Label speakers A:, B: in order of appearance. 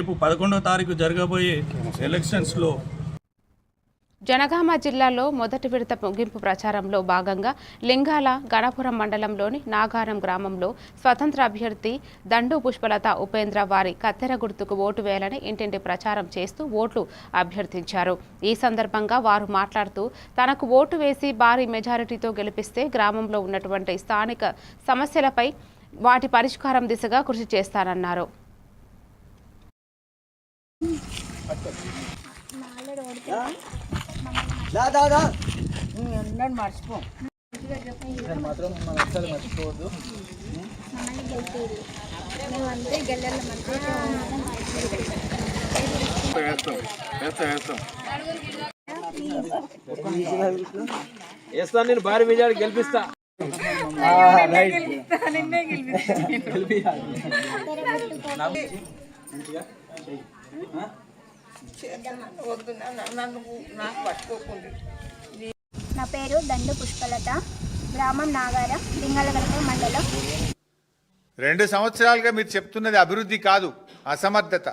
A: రేపు 11వ తారీఖు జరగబోయే ఎలక్షన్స్లో
B: జనగామ జిల్లాలో మొదటి విడత ముగింపు ప్రచారంలో భాగంగా లింగాల గణపురం మండలంలోని నాగారం గ్రామంలో స్వతంత్ర అభ్యర్థి దండు పుష్పలత ఉపేంద్ర వారి కత్తెర గుర్తుకు ఓటు వేయాలని ఇంటింటి ప్రచారం చేస్తూ ఓట్లు అభ్యర్థించారు. ఈ సందర్భంగా వారు మాట్లాడుతూ తనకు ఓటు వేసి భారీ మెజారిటీతో గెలిపిస్తే గ్రామంలో ఉన్నటువంటి స్థానిక సమస్యలపై వాటి పరిష్కారం దిశగా కృషి చేస్తానన్నారు.
C: మర్చిపో మాత్రం మన అసలు మర్చిపోవద్దు.
D: వేస్తా నేను భారీ మెజారిటీ గెలిపిస్తా.
E: నా పేరు దండు పుష్పలత, గ్రామం నాగారం, లింగాలగణపురం మండలం.
F: 2 సంవత్సరాలుగా మీరు చెప్తున్నది అభివృద్ధి కాదు, అసమర్థత.